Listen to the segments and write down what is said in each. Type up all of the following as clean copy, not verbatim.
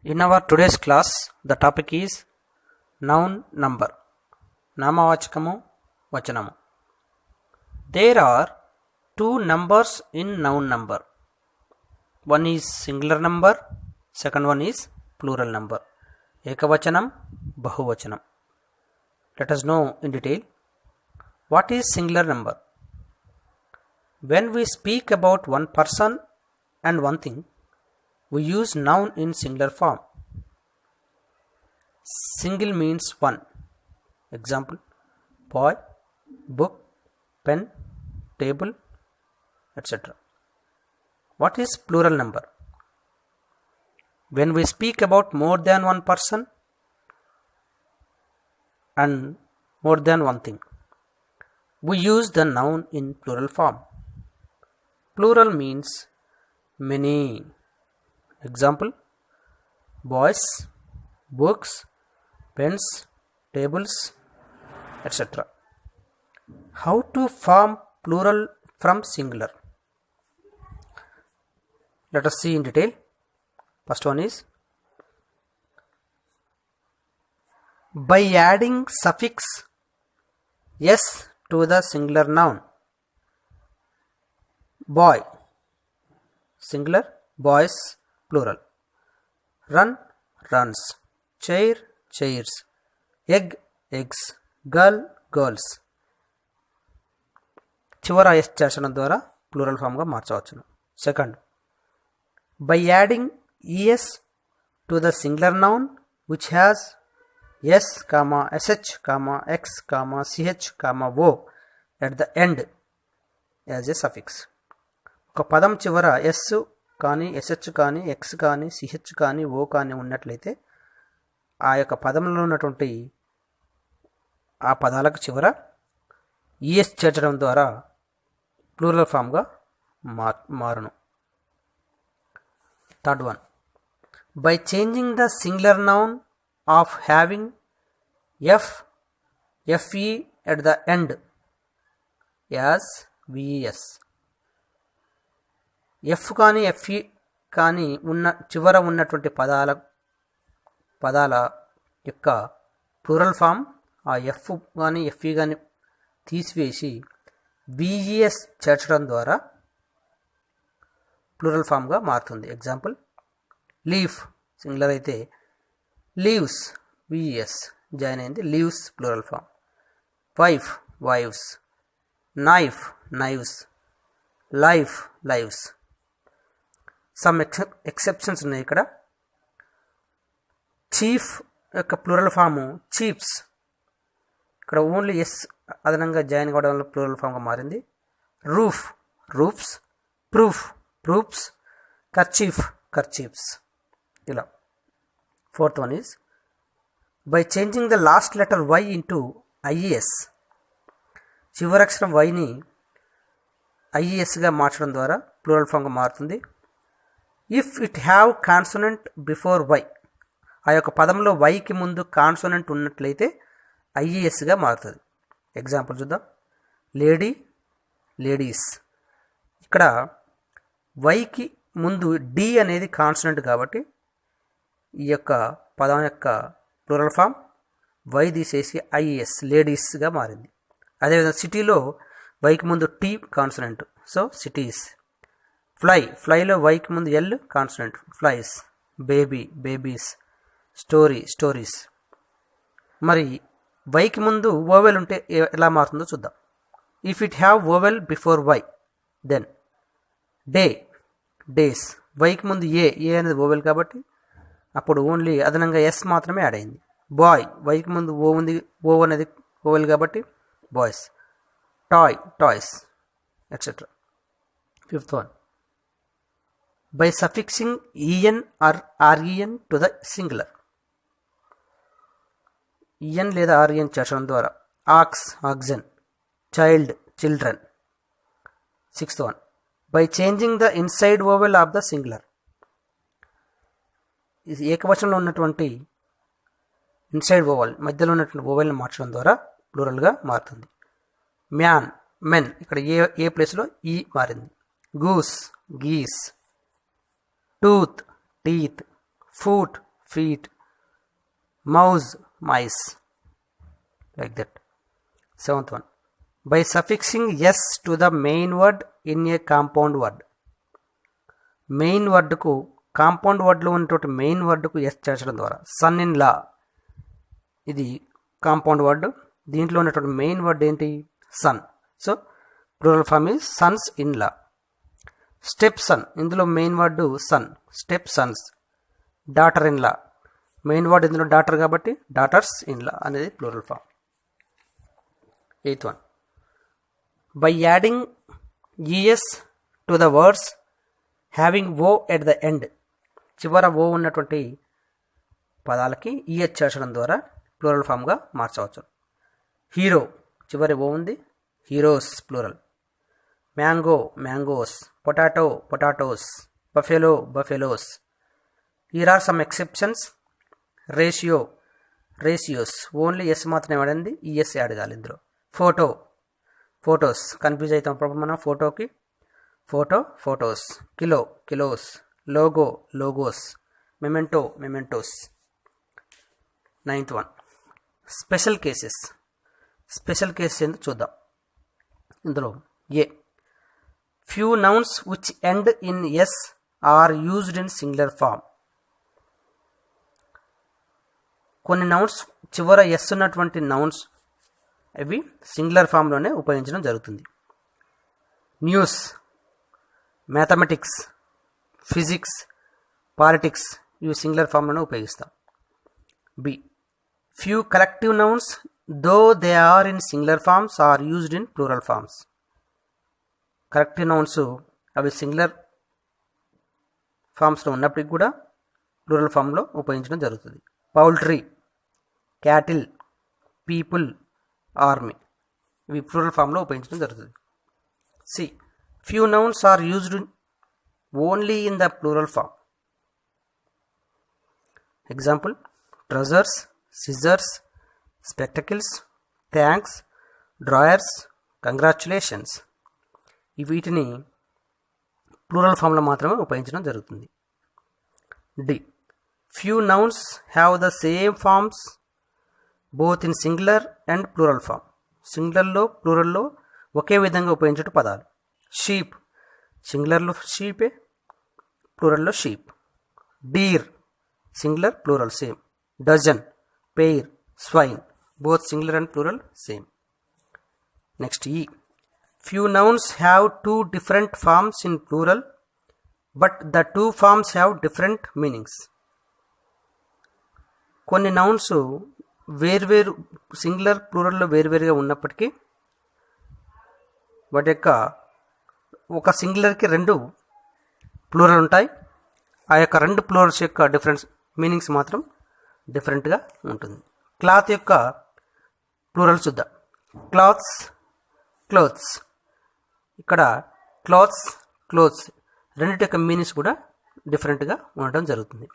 In our today's class, the topic is noun number. నామవాచకము వచనము. There are two numbers in noun number. One is singular number, second one is plural number. ఏకవచనం, బహువచనం. Let us know in detail. What is singular number? When we speak about one person and one thing, we use noun in singular form. Single means one. Example: boy, book, pen, table, etc. What is plural number? When we speak about more than one person and more than one thing, we use the noun in plural form. Plural means many. Example: boys, books, pens, tables, etc. How to form plural from singular? Let us see in detail. First one is by adding suffix s to the singular noun. Boy, singular, boys, plural. Run, runs. Chair, chairs. Egg, eggs. Girl, girls. చివర S చేర్చడం ద్వారా plural ఫామ్గా మార్చవచ్చును. Second, by adding ES to the singular noun which has S comma SH comma X comma CH comma O at the end as a suffix. ఒక పదం చివర yes కానీ SH కానీ ఎక్స్ కానీ సిహెచ్ కానీ ఓ కానీ ఉన్నట్లయితే ఆ యొక్క పదంలో ఉన్నటువంటి ఆ పదాలకు చివర ఈఎస్ చేర్చడం ద్వారా ప్లూరల్ ఫామ్గా మారును. Third one, by changing the singular noun of having FE at the end as VES. F కానీ ఎఫ్ఈ కానీ చివర ఉన్నటువంటి పదాల యొక్క ప్లూరల్ ఫామ్ ఆ ఎఫ్ కానీ ఎఫ్ఈ కానీ తీసివేసి విఈఎస్ చేర్చడం ద్వారా ప్లూరల్ ఫామ్గా మారుతుంది. ఎగ్జాంపుల్: లీఫ్ సింగులర్ అయితే లీవ్స్, విఈఎస్ జాయిన్ అయింది, leaves plural form. Wife, wives. Knife, knives. Life, lives. Some exceptions ఉన్నాయి ఇక్కడ. చీఫ్ యొక్క ప్లూరల్ ఫాము చీఫ్స్. ఇక్కడ ఓన్లీ ఎస్ అదనంగా జాయిన్ కావడం వల్ల ప్లూరల్ ఫామ్గా మారింది. Roof, roofs. Proof, proofs. Kerchief, kerchiefs. ఇలా. Fourth one is by changing the last letter Y into IES. చివరక్షరం వైని ఐఈఎస్గా మార్చడం ద్వారా ప్లూరల్ ఫామ్గా మారుతుంది. If it have consonant before Y. ఆ యొక్క పదంలో వైకి ముందు కాన్సోనెంట్ ఉన్నట్లయితే ఐఈఎస్గా మారుతుంది. ఎగ్జాంపుల్ చూద్దాం: లేడీ, లేడీస్. ఇక్కడ వైకి ముందు డి అనేది కాన్సోనెంట్ కాబట్టి ఈ యొక్క పదం యొక్క ప్లూరల్ ఫామ్ వై తీసేసి ఐఈఎస్, లేడీస్గా మారింది. అదేవిధంగా సిటీలో వైకి ముందు T consonant, so cities. Fly, ఫ్లైలో వైకి ముందు L consonant, flies. Baby, babies. Story, stories. మరి వైకి ముందు ఓవెల్ ఉంటే ఎలా మారుతుందో చూద్దాం. If it have vowel before Y then day, days. వైకి ముందు ఏ అనేది ఓవెల్ కాబట్టి అప్పుడు ఓన్లీ అదనంగా ఎస్ మాత్రమే యాడ్ అయింది. బాయ్, వైకి ముందు ఓ ఉంది, ఓ అనేది ఓవెల్ కాబట్టి boys. Toy, toys, etcetera. Fifth one, by suffixing EN or REN to the singular. EN లేదా ఆర్ఈఎన్ చేర్చడం ద్వారా ox, oxen. Child, children. Sixth one, by changing the inside vowel of the singular. ఇది ఏకవచనంలో ఉన్నటువంటి inside oval, మధ్యలో ఉన్నటువంటి ఓవెల్ని మార్చడం ద్వారా ప్లూరల్గా మారుతుంది. Man, men. ఇక్కడ ఏ ప్లేస్లో ఈ మారింది. Goose, geese. Tooth, teeth. Foot, feet, mouse, mice, like that. Seventh one, by suffixing s to the main word in a compound word. Main వర్డ్కు కాంపౌండ్ వర్డ్లో ఉన్నటువంటి మెయిన్ వర్డ్కు ఎస్ చేర్చడం ద్వారా. Son in law, ఇది compound word, దీంట్లో ఉన్నటువంటి main word ఏంటి? Son. So plural form is sons in law. Step son, ఇందులో main word son, step sons. Daughter in law, main word ఇందులో డాటర్ కాబట్టి డాటర్స్ ఇన్ లా అనేది plural form. Eighth one, by adding ES to the words having O at the end. చివర O ఉన్నటువంటి పదాలకి ES చేర్చడం ద్వారా plural ఫామ్గా మార్చవచ్చు. Hero, చివరి O ఉంది, heroes plural. Mango, mangoes. Potato, potatoes. Buffalo, buffaloes. Here are some exceptions. Ratio, ratios. Only S మాత్రమే వాడింది, ES add కాదు ఇందులో. Photo, photos. కన్ఫ్యూజ్ అవుతాం ప్రాబ్లం మనం ఫోటోకి. Photo, photos. Kilo, kilos. Logo, logos. Memento, mementos. Ninth one, special cases. Special cases ఎందుకు చూద్దాం. ఇందులో a, few nouns which end in S are used in singular form. కొన్ని nouns చివర S ఉన్నటువంటి nouns అవి సింగులర్ ఫామ్లోనే ఉపయోగించడం జరుగుతుంది. న్యూస్, మ్యాథమెటిక్స్, ఫిజిక్స్, పాలిటిక్స్ ఇవి సింగులర్ ఫామ్లోనే ఉపయోగిస్తాం. B, few collective nouns though they are in singular forms are used in plural forms. Collective nouns అవి సింగులర్ ఫామ్స్లో ఉన్నప్పటికి కూడా ప్లూరల్ ఫామ్లో ఉపయోగించడం జరుగుతుంది. పౌల్ట్రీ, క్యాటిల్, పీపుల్, ఆర్మీ ఇవి ప్లూరల్ ఫామ్లో ఉపయోగించడం జరుగుతుంది. C, few nouns are used only in the plural form. Example, trousers, scissors, spectacles, thanks, drawers, congratulations. వీటిని ప్లూరల్ ఫామ్లో మాత్రమే ఉపయోగించడం జరుగుతుంది. D, few nouns have the same forms both in singular and plural form. సింగులర్లో ప్లూరల్లో ఒకే విధంగా ఉపయోగించే పదాలు. షీప్, సింగులర్లో షీపే, ప్లూరల్లో sheep. Deer, singular plural same. Dozen, pair, swine both singular and plural same. Next ఈ, few nouns have two different forms in plural but the two forms have different meanings. కొన్ని నౌన్స్ వేర్వేరు singular ప్లూరల్లో వేరువేరుగా ఉన్నప్పటికీ వాటి యొక్క ఒక సింగులర్కి రెండు plural ఉంటాయి. ఆ యొక్క రెండు ప్లూరల్స్ యొక్క డిఫరెన్స్ మీనింగ్స్ మాత్రం డిఫరెంట్గా ఉంటుంది. క్లాత్ యొక్క ప్లూరల్ చూద్దాం. Clothes, clothes. ఇక్కడ క్లాత్స్, క్లోత్స్ రెండింటి యొక్క మీనింగ్స్ కూడా డిఫరెంట్గా ఉండడం జరుగుతుంది.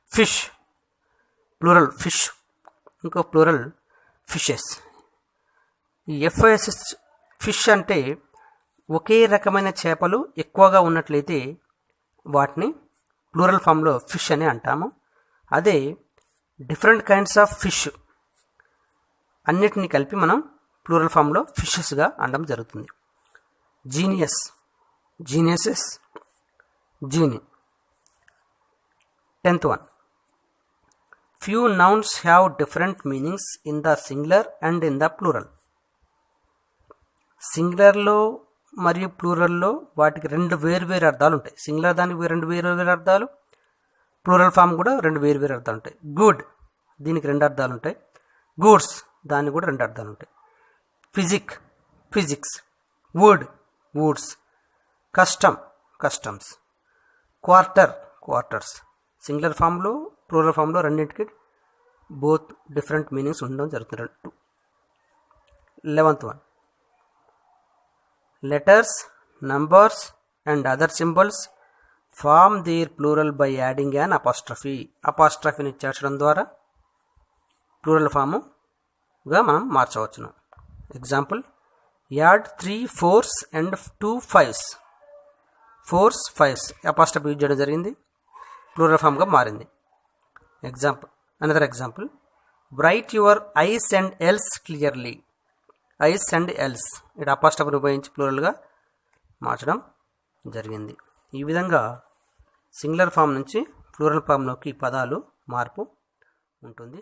ఫిష్, ప్లూరల్ ఫిష్, ఇంకో ప్లూరల్ ఫిషెస్. ఈ ఎఫ్ఐఎస్ఎస్ ఫిష్ అంటే ఒకే రకమైన చేపలు ఎక్కువగా ఉన్నట్లయితే వాటిని ప్లూరల్ ఫామ్లో ఫిష్ అని అంటాము. అదే డిఫరెంట్ కైండ్స్ ఆఫ్ ఫిష్ అన్నిటిని కలిపి మనం ప్లూరల్ ఫామ్లో ఫిషెస్గా అనడం జరుగుతుంది. Genius, geniuses, genii. 10th one, few nouns have different meanings in the singular and in the plural. సింగులర్లో మరియు ప్లూరల్లో వాటికి రెండు వేరువేరు అర్థాలు ఉంటాయి. సింగులర్ దానికి రెండు వేరువేరు అర్థాలు, ప్లూరల్ ఫామ్ కూడా రెండు వేరువేరు అర్థాలు ఉంటాయి. గుడ్ దీనికి రెండు అర్థాలు ఉంటాయి. గూడ్స్ దానికి కూడా రెండు అర్థాలు ఉంటాయి. Physic, physics. Wood, woods. Custom, customs. Quarter, quarters. Singular ఫామ్లో ప్లూరల్ ఫామ్లో రెండింటికి బోత్ డిఫరెంట్ మీనింగ్స్ ఉండడం జరుగుతుంది. 11th one, letters, numbers and other symbols form their plural by adding an apostrophe. అపాస్ట్రఫీని చేర్చడం ద్వారా ప్లూరల్ ఫాముగా మనం మార్చవచ్చును. Example, add 3 4s and 2 5s. 4s 5s apostrophe use చేయడం జరిగింది, ప్లూరల్ ఫామ్గా మారింది. Another example, bright your I's and L's clearly. I's and L's ఇక్కడ అపాస్ట్రఫీని ఉపయోగించి ప్లూరల్గా మార్చడం జరిగింది. ఈ విధంగా సింగులర్ ఫామ్ నుంచి ప్లూరల్ ఫామ్లోకి పదాలు మార్పు ఉంటుంది.